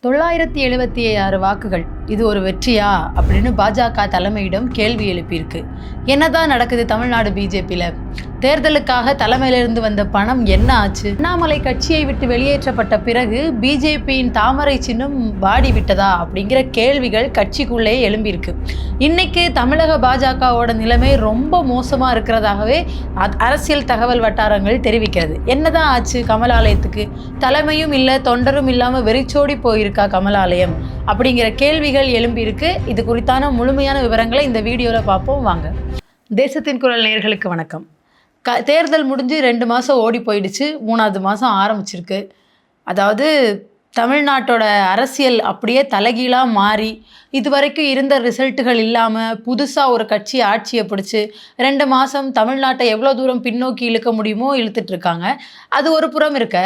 976 வாக்குகள் இது ஒரு வெற்றியா அப்படின்னு பாஜக தலைமையிடம் கேள்வி எழுப்பியிருக்கு. என்னதான் நடக்குது தமிழ்நாடு பிஜேபியில்? தேர்தலுக்காக தலைமையிலிருந்து வந்த பணம் என்ன ஆச்சு? அண்ணாமலை கட்சியை விட்டு வெளியேற்றப்பட்ட பிறகு பிஜேபியின் தாமரை சின்னம் வாடி விட்டதா அப்படிங்கிற கேள்விகள் கட்சிக்குள்ளே எழும்பியிருக்கு. இன்னைக்கு தமிழக பாஜகவோட நிலைமை ரொம்ப மோசமாக இருக்கிறதாகவே அரசியல் தகவல் வட்டாரங்கள் தெரிவிக்கிறது. என்னதான் ஆச்சு கமலாலயத்துக்கு? தலைமையும் இல்லை, தொண்டரும் இல்லாமல் வெறிச்சோடி போயிருக்கா கமலாலயம் அப்படிங்கிற கேள்விகள் எழும்பியிருக்கு. இது குறித்தான முழுமையான விவரங்களை இந்த வீடியோவில் பார்ப்போம் வாங்க. தேசத்தின் குரல் நேயர்களுக்கு வணக்கம். தேர்தல் முடிஞ்சு 2 மாதம் ஓடி போயிடுச்சு, 3வது மாதம் ஆரம்பிச்சிருக்கு. அதாவது தமிழ்நாட்டோட அரசியல் அப்படியே தலைகீழாக மாறி இதுவரைக்கும் இருந்த ரிசல்ட்டுகள் இல்லாமல் புதுசாக ஒரு கட்சி ஆட்சியை பிடிச்சி 2 மாதம் தமிழ்நாட்டை எவ்வளோ தூரம் பின்னோக்கி இழுக்க முடியுமோ இழுத்துட்ருக்காங்க. அது ஒரு புறம் இருக்க,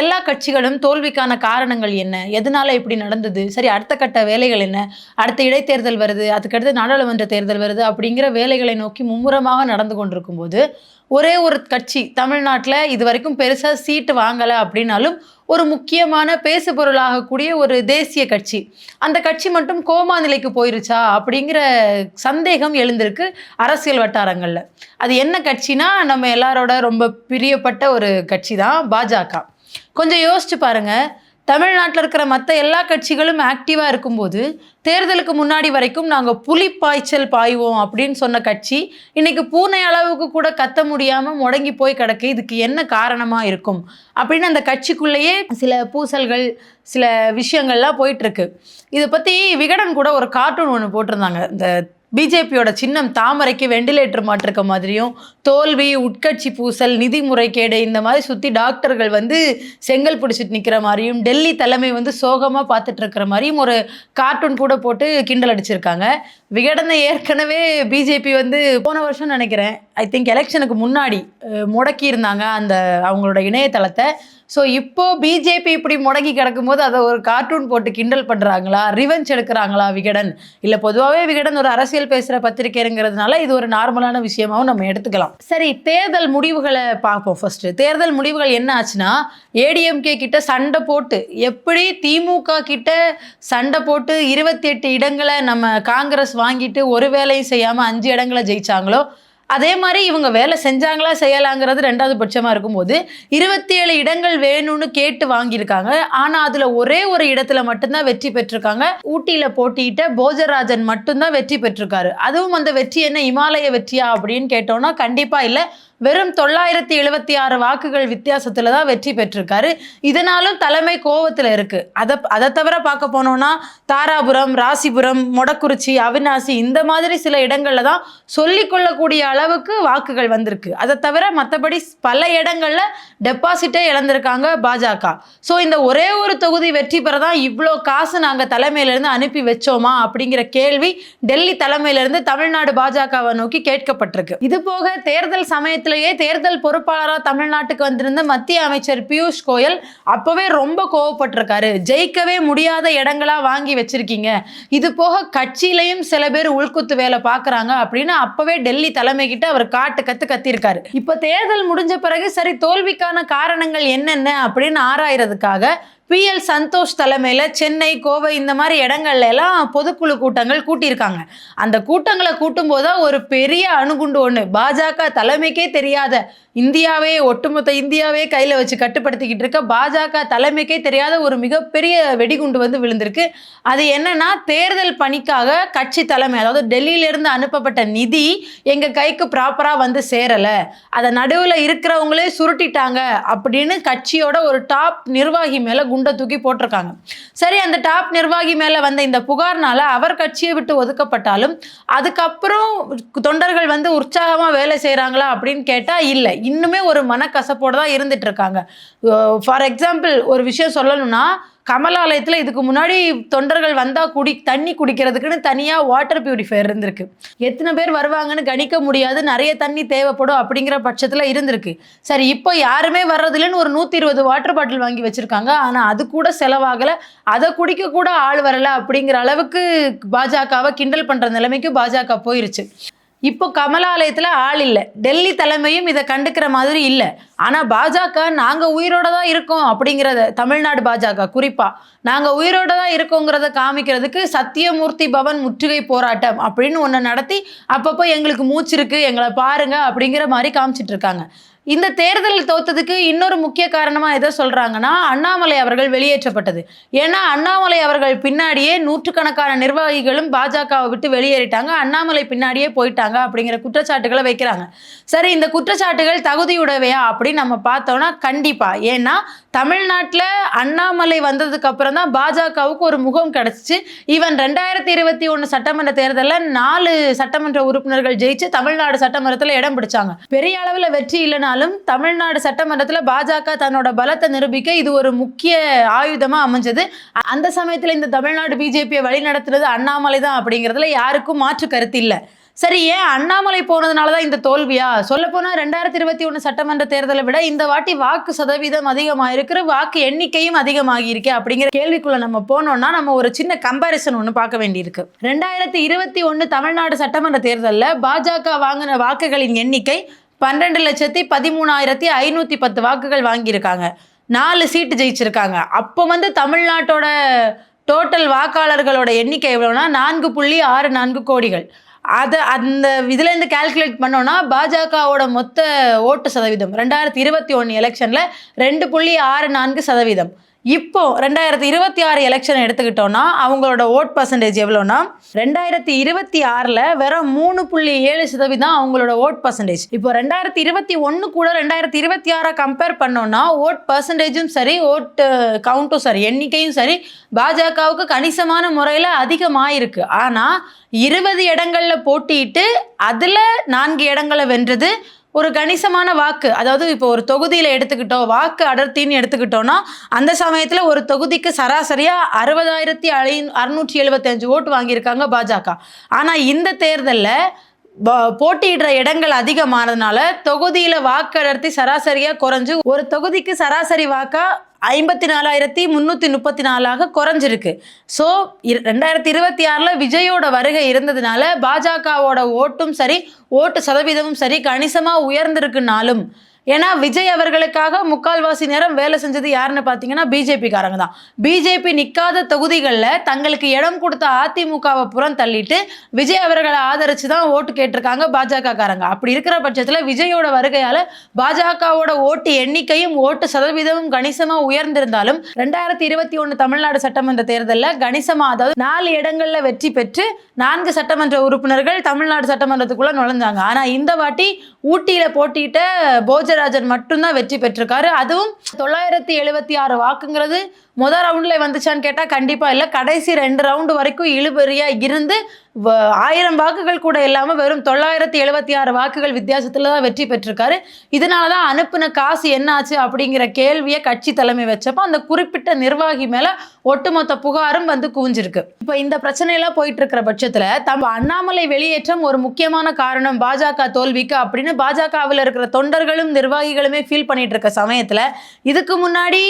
எல்லா கட்சிகளும் தோல்விக்கான காரணங்கள் என்ன, எதனால் இப்படி நடந்தது, சரி அடுத்த கட்ட வேலைகள் என்ன, அடுத்த இடைத்தேர்தல் வருது, அதுக்கடுத்து நாடாளுமன்ற தேர்தல் வருது அப்படிங்கிற வேலைகளை நோக்கி மும்முரமாக நடந்து கொண்டிருக்கும் போது ஒரே ஒரு கட்சி தமிழ்நாட்டில் இது வரைக்கும் பெருசாக சீட்டு வாங்கலை அப்படின்னாலும் ஒரு முக்கியமான பேசு பொருளாகக்கூடிய ஒரு தேசிய கட்சி, அந்த கட்சி மட்டும் கோமா நிலைக்கு போயிருச்சா அப்படிங்கிற சந்தேகம் எழுந்திருக்கு அரசியல் வட்டாரங்களில். அது என்ன கட்சினா, நம்ம எல்லாரோட ரொம்ப பிரியப்பட்ட ஒரு கட்சி தான் பாஜக. கொஞ்சம் யோசிச்சு பாருங்கள், தமிழ்நாட்டில் இருக்கிற மற்ற எல்லா கட்சிகளும் ஆக்டிவாக இருக்கும்போது தேர்தலுக்கு முன்னாடி வரைக்கும் நாங்கள் புலிப்பாய்ச்சல் பாய்வோம் அப்படின்னு சொன்ன கட்சி இன்னைக்கு பூனை அளவுக்கு கூட கத்த முடியாமல் முடங்கி போய் கிடக்கு. இதுக்கு என்ன காரணமாக இருக்கும் அப்படின்னு அந்த கட்சிக்குள்ளேயே சில பூசல்கள், சில விஷயங்கள்லாம் போயிட்டுருக்கு. இதை பற்றி விகடன் கூட ஒரு கார்ட்டூன் ஒன்று போட்டிருந்தாங்க. இந்த பிஜேபியோட சின்னம் தாமரைக்கு வெண்டிலேட்டர் மாட்டிருக்க மாதிரியும், தோல்வி, உட்கட்சி பூசல், நிதி முறைகேடு இந்த மாதிரி சுற்றி டாக்டர்கள் செங்கல் பிடிச்சிட்டு நிற்கிற மாதிரியும், டெல்லி தலைமை சோகமாக பார்த்துட்டு இருக்கிற மாதிரியும் ஒரு கார்ட்டூன் கூட போட்டு கிண்டல் அடிச்சிருக்காங்க. விகடனை ஏற்கனவே பிஜேபி போன வருஷம் நினைக்கிறேன், ஐ திங்க் எலெக்ஷனுக்கு முன்னாடி முடக்கி இருந்தாங்க அந்த அவங்களோட இணையதளத்தை. ஸோ இப்போது பிஜேபி இப்படி முடங்கி கிடக்கும்போது அதை ஒரு கார்ட்டூன் போட்டு கிண்டல் பண்ணுறாங்களா, ரிவெஞ்ச் எடுக்கிறாங்களா விகடன்? இல்லை, பொதுவாகவே விகடன் ஒரு அரசியல் பேசுகிற பத்திரிகைங்கிறதுனால இது ஒரு நார்மலான விஷயமாகவும் நம்ம எடுத்துக்கலாம். சரி, தேர்தல் முடிவுகளை பார்ப்போம். ஃபஸ்ட்டு தேர்தல் முடிவுகள் என்ன ஆச்சுன்னா, ஏடிஎம்கே கிட்ட சண்டை போட்டு, எப்படி திமுக கிட்ட சண்டை போட்டு 28 இடங்களை நம்ம காங்கிரஸ் வாங்கிட்டு ஒரு வேலையும் செய்யாமல் 5 இடங்களை ஜெயிச்சாங்களோ, அதே மாதிரி இவங்க வேலை செஞ்சாங்களா செய்யலாங்கிறது 2வது பட்சமாக இருக்கும்போது 27 இடங்கள் வேணும்னு கேட்டு வாங்கியிருக்காங்க. ஆனால் அதில் ஒரே ஒரு இடத்துல மட்டும்தான் வெற்றி பெற்றிருக்காங்க. ஊட்டியில் போட்டியிட்ட போஜராஜன் மட்டும்தான் வெற்றி பெற்றிருக்காரு. அதுவும் அந்த வெற்றி என்ன இமாலய வெற்றியா அப்படின்னு கேட்டோம்னா கண்டிப்பாக இல்லை. வெறும் 976 வாக்குகள் வித்தியாசத்தில் தான் வெற்றி பெற்றிருக்காரு. இதனாலும் தலைமை கோவத்தில் இருக்குது. அதை தவிர பார்க்க போனோம்னா தாராபுரம், ராசிபுரம், மொடக்குறிச்சி, அவிநாசி இந்த மாதிரி சில இடங்களில் தான் சொல்லிக்கொள்ளக்கூடிய அளவுக்கு வாக்குகள் வந்திருக்கு. அதை தவிர மற்றபடி பல இடங்களில் டெபாசிட்டே இழந்திருக்காங்க பாஜக. ஸோ இந்த ஒரே ஒரு தொகுதி வெற்றி பெற தான் இவ்வளோ காசு நாங்கள் தலைமையிலேருந்து அனுப்பி வச்சோமா அப்படிங்கிற கேள்வி டெல்லி தலைமையிலேருந்து தமிழ்நாடு பாஜகவை நோக்கி கேட்கப்பட்டிருக்கு. இது போக தேர்தல் சமயத்தில் தேர்தல் பொறுப்பாளராக தமிழ்நாட்டுக்கு வந்திருந்த மத்திய அமைச்சர் பியூஷ் கோயல் அப்பவே ரொம்ப கோவப்பட்டிருக்காரு. ஜெயிக்கவே முடியாத இடங்களா வாங்கி வச்சிருக்கீங்க, இது போக கட்சியிலையும் சில பேர் உள்குத்து வேலை பார்க்குறாங்க அப்படின்னு அப்பவே டெல்லி தலைமை கிட்ட அவர் கத்திருக்காரு. இப்போ தேர்தல் முடிஞ்ச பிறகு சரி தோல்விக்கான காரணங்கள் என்னென்ன அப்படின்னு ஆராயறதுக்காக PL சந்தோஷ் தலைமையில் சென்னை, கோவை இந்த மாதிரி இடங்கள்ல எல்லாம் பொதுக்குழு கூட்டங்கள் கூட்டியிருக்காங்க. அந்த கூட்டங்களை கூட்டும்போது ஒரு பெரிய அணுகுண்டு ஒன்று பாஜக தலைமைக்கே தெரியாத, இந்தியாவே ஒட்டுமொத்த இந்தியாவே கையில் வச்சு கட்டுப்படுத்திக்கிட்டு இருக்க பாஜக தலைமைக்கே தெரியாத ஒரு மிகப்பெரிய வெடிகுண்டு விழுந்திருக்கு. அது என்னன்னா, தேர்தல் பணிக்காக கட்சி தலைமை, அதாவது டெல்லியிலிருந்து அனுப்பப்பட்ட நிதி எங்கள் கைக்கு ப்ராப்பராக சேரலை, அதை நடுவில் இருக்கிறவங்களே சுருட்டிட்டாங்க அப்படின்னு கட்சியோட ஒரு டாப் நிர்வாகி மேலே குண்டை தூக்கி போட்டிருக்காங்க. சரி, அந்த டாப் நிர்வாகி மேலே வந்த இந்த புகார்னால அவர் கட்சியை விட்டு ஒதுக்கப்பட்டாலும் அதுக்கப்புறம் தொண்டர்கள் உற்சாகமாக வேலை செய்கிறாங்களா அப்படின்னு கேட்டால் இல்லை, இன்னுமே ஒரு மனக்கசப்போடு தான் இருந்துட்டு இருக்காங்க. ஃபார் எக்ஸாம்பிள் ஒரு விஷயம் சொல்லணும்னா, கமலாலயத்தில் இதுக்கு முன்னாடி தொண்டர்கள் வந்தால் தண்ணி குடிக்கிறதுக்குன்னு தனியாக வாட்டர் பியூரிஃபையர் இருந்திருக்கு. எத்தனை பேர் வருவாங்கன்னு கணிக்க முடியாது, நிறைய தண்ணி தேவைப்படும் அப்படிங்கிற பட்சத்தில் இருந்திருக்கு. சரி, இப்போ யாருமே வர்றதில்லன்னு ஒரு 120 வாட்டர் பாட்டில் வாங்கி வச்சுருக்காங்க. ஆனால் அது கூட செலவாகலை, அதை குடிக்க கூட ஆள் வரலை அப்படிங்கிற அளவுக்கு பாஜகவை கிண்டல் பண்ணுற நிலைமைக்கு பாஜக போயிருச்சு. இப்போ கமலாலயத்தில் ஆள் இல்லை, டெல்லி தலைமையும் இதை கண்டுக்கிற மாதிரி இல்லை. ஆனால் பாஜக நாங்கள் உயிரோட தான் இருக்கோம் அப்படிங்கிறத, தமிழ்நாடு பாஜக குறிப்பாக நாங்கள் உயிரோட தான் இருக்கோங்கிறத காமிக்கிறதுக்கு சத்தியமூர்த்தி பவன் முற்றுகை போராட்டம் அப்படின்னு ஒன்று நடத்தி அப்பப்போ எங்களுக்கு மூச்சு இருக்கு, எங்களை பாருங்க அப்படிங்கிற மாதிரி காமிச்சிட்டு இருக்காங்க. இந்த தேர்தல் தோத்ததுக்கு இன்னொரு முக்கிய காரணமாக எதை சொல்கிறாங்கன்னா, அண்ணாமலை அவர்கள் வெளியேற்றப்பட்டது. ஏன்னா அண்ணாமலை அவர்கள் பின்னாடியே நூற்றுக்கணக்கான நிர்வாகிகளும் பாஜகவை விட்டு வெளியேறிட்டாங்க, அண்ணாமலை பின்னாடியே போயிட்டாங்க அப்படிங்கிற குற்றச்சாட்டுகளை வைக்கிறாங்க. சரி, இந்த குற்றச்சாட்டுகள் தகுதியுடையவையா அப்படின்னு நம்ம பார்த்தோம்னா கண்டிப்பாக. ஏன்னா தமிழ்நாட்டில் அண்ணாமலை வந்ததுக்கு அப்புறம் தான் பாஜகவுக்கு ஒரு முகம் கிடச்சிச்சு. ஈவன் 2021 சட்டமன்ற தேர்தலில் 4 சட்டமன்ற உறுப்பினர்கள் ஜெயிச்சு தமிழ்நாடு சட்டமன்றத்தில் இடம் பிடிச்சாங்க. பெரிய அளவில் வெற்றி இல்லைனாலும் தமிழ்நாடு சட்டமன்றத்தில் பாஜக தன்னோட பலத்தை நிரூபிக்க இது ஒரு முக்கிய ஆயுதமாக அமைஞ்சது. அந்த சமயத்தில் இந்த தமிழ்நாடு பிஜேபியை வழி நடத்துறது அண்ணாமலை தான் அப்படிங்கிறதுல யாருக்கும் மாற்று கருத்து இல்லை. சரி, ஏன் அண்ணாமலை போனதுனால தான் இந்த தோல்வியா? சொல்லப்போனால் 2021 சட்டமன்ற தேர்தலை விட இந்த வாட்டி வாக்கு சதவீதம் அதிகமாக இருக்கிற, வாக்கு எண்ணிக்கையும் அதிகமாகி இருக்கு அப்படிங்கிற கேள்விக்குள்ள நம்ம போனோம்னா நம்ம ஒரு சின்ன கம்பேரிசன் ஒன்று பார்க்க வேண்டியிருக்கு. 2021 தமிழ்நாடு சட்டமன்ற தேர்தலில் பாஜக வாங்கின வாக்குகளின் எண்ணிக்கை 12,13,510 வாக்குகள் வாங்கியிருக்காங்க, 4 சீட்டு ஜெயிச்சிருக்காங்க. அப்போ தமிழ்நாட்டோட டோட்டல் வாக்காளர்களோட எண்ணிக்கை எவ்வளோனா 4.64 கோடிகள். அந்த இதுலேருந்து கால்குலேட் பண்ணோன்னா பாஜகவோட மொத்த ஓட்டு சதவீதம் 2021 எலெக்ஷனில் 2.64%. இப்போ 2026 எலெக்ஷன் எடுத்துக்கிட்டோம்னா அவங்களோட ஓட் பர்சன்டேஜ் எவ்வளோனா 2026 வெறும் 3.7% அவங்களோட ஓட் பர்சன்டேஜ். இப்போ 2021 கூட 2026 கம்பேர் பண்ணோம்னா ஓட் பர்சன்டேஜும் சரி, ஓட்டு கவுண்ட்டும் சரி, எண்ணிக்கையும் சரி பாஜகவுக்கு கணிசமான முறையில் அதிகமாயிருக்கு. ஆனால் 20 இடங்களில் போட்டியிட்டு அதில் 4 இடங்களை வென்றது ஒரு கணிசமான வாக்கு. அதாவது இப்போ ஒரு தொகுதியில் எடுத்துக்கிட்டோம், வாக்கு அடர்த்தின்னு எடுத்துக்கிட்டோம்னா அந்த சமயத்தில் ஒரு தொகுதிக்கு சராசரியாக 60,675 ஓட்டு வாங்கியிருக்காங்க பாஜக. ஆனால் இந்த தேர்தலில் போட்டியிடுற இடங்கள் அதிகமானதுனால தொகுதியில் வாக்கு அடர்த்தி சராசரியாக குறைஞ்சு ஒரு தொகுதிக்கு சராசரி வாக்கா 54,334 குறைஞ்சிருக்கு. ஸோ 2026 விஜயோட வருகை இருந்ததுனால பாஜகவோட ஓட்டும் சரி, ஓட்டு சதவீதமும் சரி கணிசமாக உயர்ந்திருக்குனாலும், ஏன்னா விஜய் அவர்களுக்காக முக்கால்வாசி நேரம் வேலை செஞ்சது யாருன்னு பார்த்தீங்கன்னா பிஜேபிக்காரங்க தான். பிஜேபி நிற்காத தொகுதிகளில் தங்களுக்கு இடம் கொடுத்த அதிமுகவை புறம் தள்ளிட்டு விஜய் அவர்களை ஆதரித்து தான் ஓட்டு கேட்டிருக்காங்க பாஜகக்காரங்க. அப்படி இருக்கிற பட்சத்தில் விஜயோட வருகையால் பாஜகவோட ஓட்டு எண்ணிக்கையும் ஓட்டு சதவீதமும் கணிசமாக உயர்ந்திருந்தாலும் 2021 தமிழ்நாடு சட்டமன்ற தேர்தலில் கணிசமாக, அதாவது 4 இடங்களில் வெற்றி பெற்று 4 சட்டமன்ற உறுப்பினர்கள் தமிழ்நாடு சட்டமன்றத்துக்குள்ளே நுழைஞ்சாங்க. ஆனால் இந்த வாட்டி ஊட்டியில் போட்டியிட்ட போஜராஜன் மட்டும்தான் வெற்றி பெற்றிருக்காரு. அதுவும் 976 வாக்குங்கிறது முதல் ரவுண்டில் வந்துச்சான்னு கேட்டால் கண்டிப்பாக இல்லை. கடைசி 2 ரவுண்டு வரைக்கும் இழுபறியாக இருந்து 1000 வாக்குகள் கூட இல்லாமல் வெறும் 976 வாக்குகள் வித்தியாசத்தில் தான் வெற்றி பெற்றிருக்காரு. இதனால தான் அனுப்பின காசு என்னாச்சு அப்படிங்கிற கேள்வியை கட்சி தலைமை வச்சப்போ அந்த குறிப்பிட்ட நிர்வாகி மேலே ஒட்டுமொத்த புகாரும் குவிஞ்சிருக்கு. இப்போ இந்த பிரச்சனையெல்லாம் போயிட்டு இருக்கிற பட்சத்தில் அண்ணாமலை வெளியேற்றம் ஒரு முக்கியமான காரணம் பாஜக தோல்விக்கு அப்படின்னு பாஜகவில் இருக்கிற தொண்டர்களும் நிர்வாகிகளுமே ஃபீல் பண்ணிட்டு இருக்க சமயத்தில், இதுக்கு முன்னாடி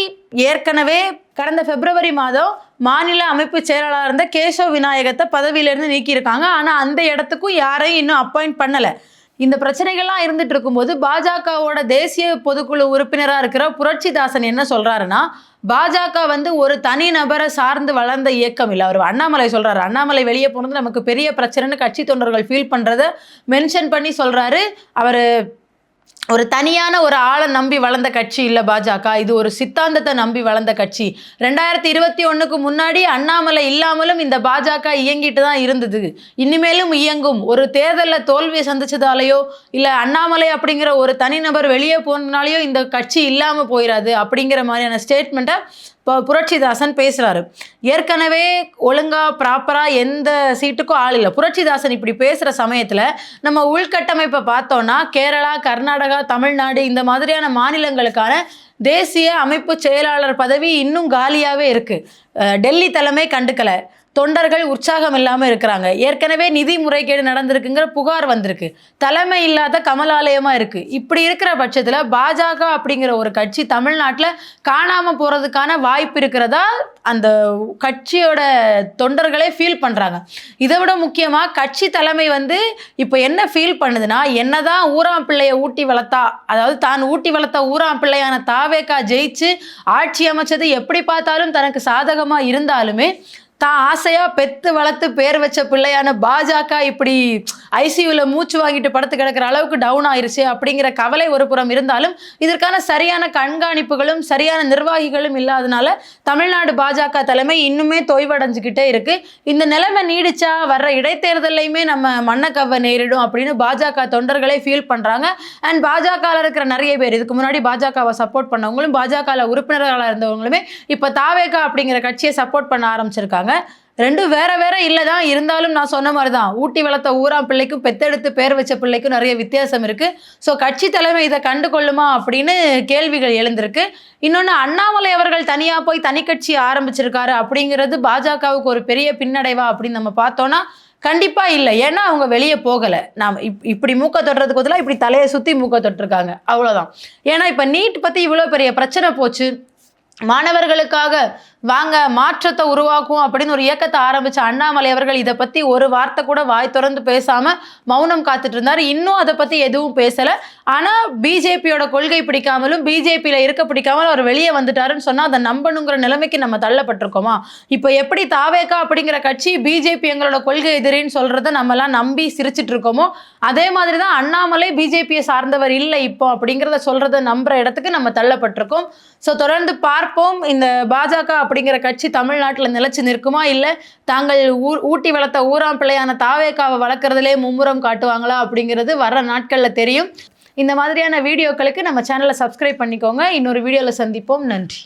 ஏற்கனவே கடந்த பிப்ரவரி மாதம் மாநில அமைப்பு செயலாளர் இருந்த கேசவ் விநாயகத்தை பதவியிலிருந்து நீக்கியிருக்காங்க. ஆனால் அந்த இடத்துக்கும் யாரையும் இன்னும் அப்பாயிண்ட் பண்ணலை. இந்த பிரச்சனைகள்லாம் இருந்துட்டு இருக்கும்போது பாஜகவோட தேசிய பொதுக்குழு உறுப்பினராக இருக்கிற புரட்சிதாசன் என்ன சொல்றாருன்னா, பாஜக ஒரு தனி நபரை சார்ந்து வளர்ந்த இயக்கம் இல்லை. அவர் அண்ணாமலை சொல்றாரு, அண்ணாமலை வெளியே போனது நமக்கு பெரிய பிரச்சனைன்னு கட்சி தொண்டர்கள் ஃபீல் பண்றதை மென்ஷன் பண்ணி சொல்றாரு. அவர் ஒரு தனியான ஒரு ஆளை நம்பி வளர்ந்த கட்சி இல்லை பாஜக, இது ஒரு சித்தாந்தத்தை நம்பி வளர்ந்த கட்சி. 2021க்கு முன்னாடி அண்ணாமலை இல்லாமலும் இந்த பாஜக இயங்கிட்டு தான் இருந்தது, இனிமேலும் இயங்கும். ஒரு தேர்தலில் தோல்வியை சந்திச்சதாலேயோ இல்லை அண்ணாமலை அப்படிங்கிற ஒரு தனிநபர் வெளியே போனதுனாலேயோ இந்த கட்சி இல்லாமல் போயிடாது அப்படிங்கிற மாதிரியான ஸ்டேட்மெண்ட்டை புரட்சிதாசன் பேசுகிறாரு. ஏற்கனவே ஒழுங்காக ப்ராப்பராக எந்த சீட்டுக்கும் ஆள் இல்லை. புரட்சிதாசன் இப்படி பேசுகிற சமயத்தில் நம்ம உள்கட்டமைப்பை பார்த்தோன்னா கேரளா, கர்நாடகா, தமிழ்நாடு இந்த மாதிரியான மாநிலங்களுக்கான தேசிய அமைப்பு செயலாளர் பதவி இன்னும் காலியாகவே இருக்குது. டெல்லி தலைமை கண்டுக்கலை, தொண்டர்கள் உற்சாகம் இல்லாமல் இருக்கிறாங்க. ஏற்கனவே நிதி முறைகேடு நடந்திருக்குங்கிற புகார் வந்திருக்கு. தலைமை இல்லாத கமலாலயமாக இருக்குது. இப்படி இருக்கிற பட்சத்தில் பாஜக அப்படிங்கிற ஒரு கட்சி தமிழ்நாட்டில் காணாமல் போகிறதுக்கான வாய்ப்பு இருக்கிறதா அந்த கட்சியோட தொண்டர்களே ஃபீல் பண்ணுறாங்க. இதை விட முக்கியமாக கட்சி தலைமை இப்போ என்ன ஃபீல் பண்ணுதுன்னா, என்னதான் ஊராம் பிள்ளையை ஊட்டி வளர்த்தா, அதாவது தான் ஊட்டி வளர்த்த ஊராம் பிள்ளையான தாவேகா ஜெயிச்சு ஆட்சி அமைச்சது எப்படி பார்த்தாலும் தனக்கு சாதகமாக இருந்தாலுமே, தான் ஆசையாக பெற்று வளர்த்து பேர் வச்ச பிள்ளையான பாஜக இப்படி ஐசியூவில் மூச்சு வாங்கிட்டு படுத்து கிடக்கிற அளவுக்கு டவுன் ஆயிருச்சு அப்படிங்கிற கவலை ஒரு புறம் இருந்தாலும், இதற்கான சரியான கண்காணிப்புகளும் சரியான நிர்வாகிகளும் இல்லாதனால தமிழ்நாடு பாஜக தலைமை இன்னுமே தொய்வடைஞ்சுக்கிட்டே இருக்கு. இந்த நிலைமை நீடிச்சா வர்ற இடைத்தேர்தலையுமே நம்ம மண்ணக்கவ நேரிடும் அப்படின்னு பாஜக தொண்டர்களே ஃபீல் பண்ணுறாங்க. அண்ட் பாஜகவில் இருக்கிற நிறைய பேர், இதுக்கு முன்னாடி பாஜகவை சப்போர்ட் பண்ணவங்களும் பாஜகவில் உறுப்பினர்களாக இருந்தவங்களுமே இப்போ தாவேகா அப்படிங்கிற கட்சியை சப்போர்ட் பண்ண ஆரம்பிச்சிருக்காங்க. ரெண்டும் வேற வேற இல்லை தான், இருந்தாலும் நான் சொன்ன மாதிரி தான், ஊட்டி வளர்த்த ஊராம் பிள்ளைக்கும் பெத்தெடுத்து பேர் வச்ச பிள்ளைக்கும் நிறைய வித்தியாசம் இருக்கு. ஸோ கட்சி தலைமை இதை கண்டு கொள்ளுமா அப்படின்னு கேள்விகள் எழுந்திருக்கு. இன்னொன்று, அண்ணாமலை அவர்கள் தனியாக போய் தனி கட்சி ஆரம்பிச்சிருக்காரு அப்படிங்கிறது பாஜகவுக்கு ஒரு பெரிய பின்னடைவா அப்படின்னு நம்ம பார்த்தோன்னா கண்டிப்பாக இல்லை. ஏன்னா அவங்க வெளியே போகலை. நாம் இப்படி மூக்க தொட்டுறதுக்கு பதிலாக இப்படி தலையை சுற்றி மூக்க தொட்டிருக்காங்க, அவ்வளோதான். ஏன்னா இப்போ நீட் பற்றி இவ்வளோ பெரிய பிரச்சனை போச்சு, மாணவர்களுக்காக வாங்க மாற்றத்தை உருவாக்கும் அப்படின்னு ஒரு இயக்கத்தை ஆரம்பிச்ச அண்ணாமலை அவர்கள் இதை பற்றி ஒரு வார்த்தை கூட வாய் திறந்து பேசாமல் மௌனம் காத்துட்டு இருந்தார். இன்னும் அதை பற்றி எதுவும் பேசலை. ஆனால் பிஜேபியோட கொள்கை பிடிக்காமலும் பிஜேபியில் இருக்க பிடிக்காமலும் அவர் வெளியே வந்துட்டாருன்னு சொன்னால் அதை நம்பணுங்கிற நிலைமைக்கு நம்ம தள்ளப்பட்டிருக்கோமா? இப்போ எப்படி தாவேகா அப்படிங்கிற கட்சி பிஜேபி எங்களோட கொள்கை எதிரின்னு சொல்கிறத நம்மலாம் நம்பி சிரிச்சிட்டு இருக்கோமோ, அதே மாதிரி தான் அண்ணாமலை பிஜேபியை சார்ந்தவர் இல்லை இப்போ அப்படிங்கிறத சொல்கிறத நம்புகிற இடத்துக்கு நம்ம தள்ளப்பட்டிருக்கோம். ஸோ தொடர்ந்து பார்ப்போம், இந்த பாஜக அப்படிங்கிற கட்சி தமிழ்நாட்டில் நிலைச்சு நிற்குமா, இல்லை தாங்கள் ஊட்டி வளர்த்த ஊராம் பிள்ளையான தாவேகாவை வளர்க்குறதுலே மும்முரம் காட்டுவாங்களா அப்படிங்கிறது வர நாட்களில் தெரியும். இந்த மாதிரியான வீடியோக்களுக்கு நம்ம சேனலை சப்ஸ்கிரைப் பண்ணிக்கோங்க. இன்னொரு வீடியோவில் சந்திப்போம். நன்றி.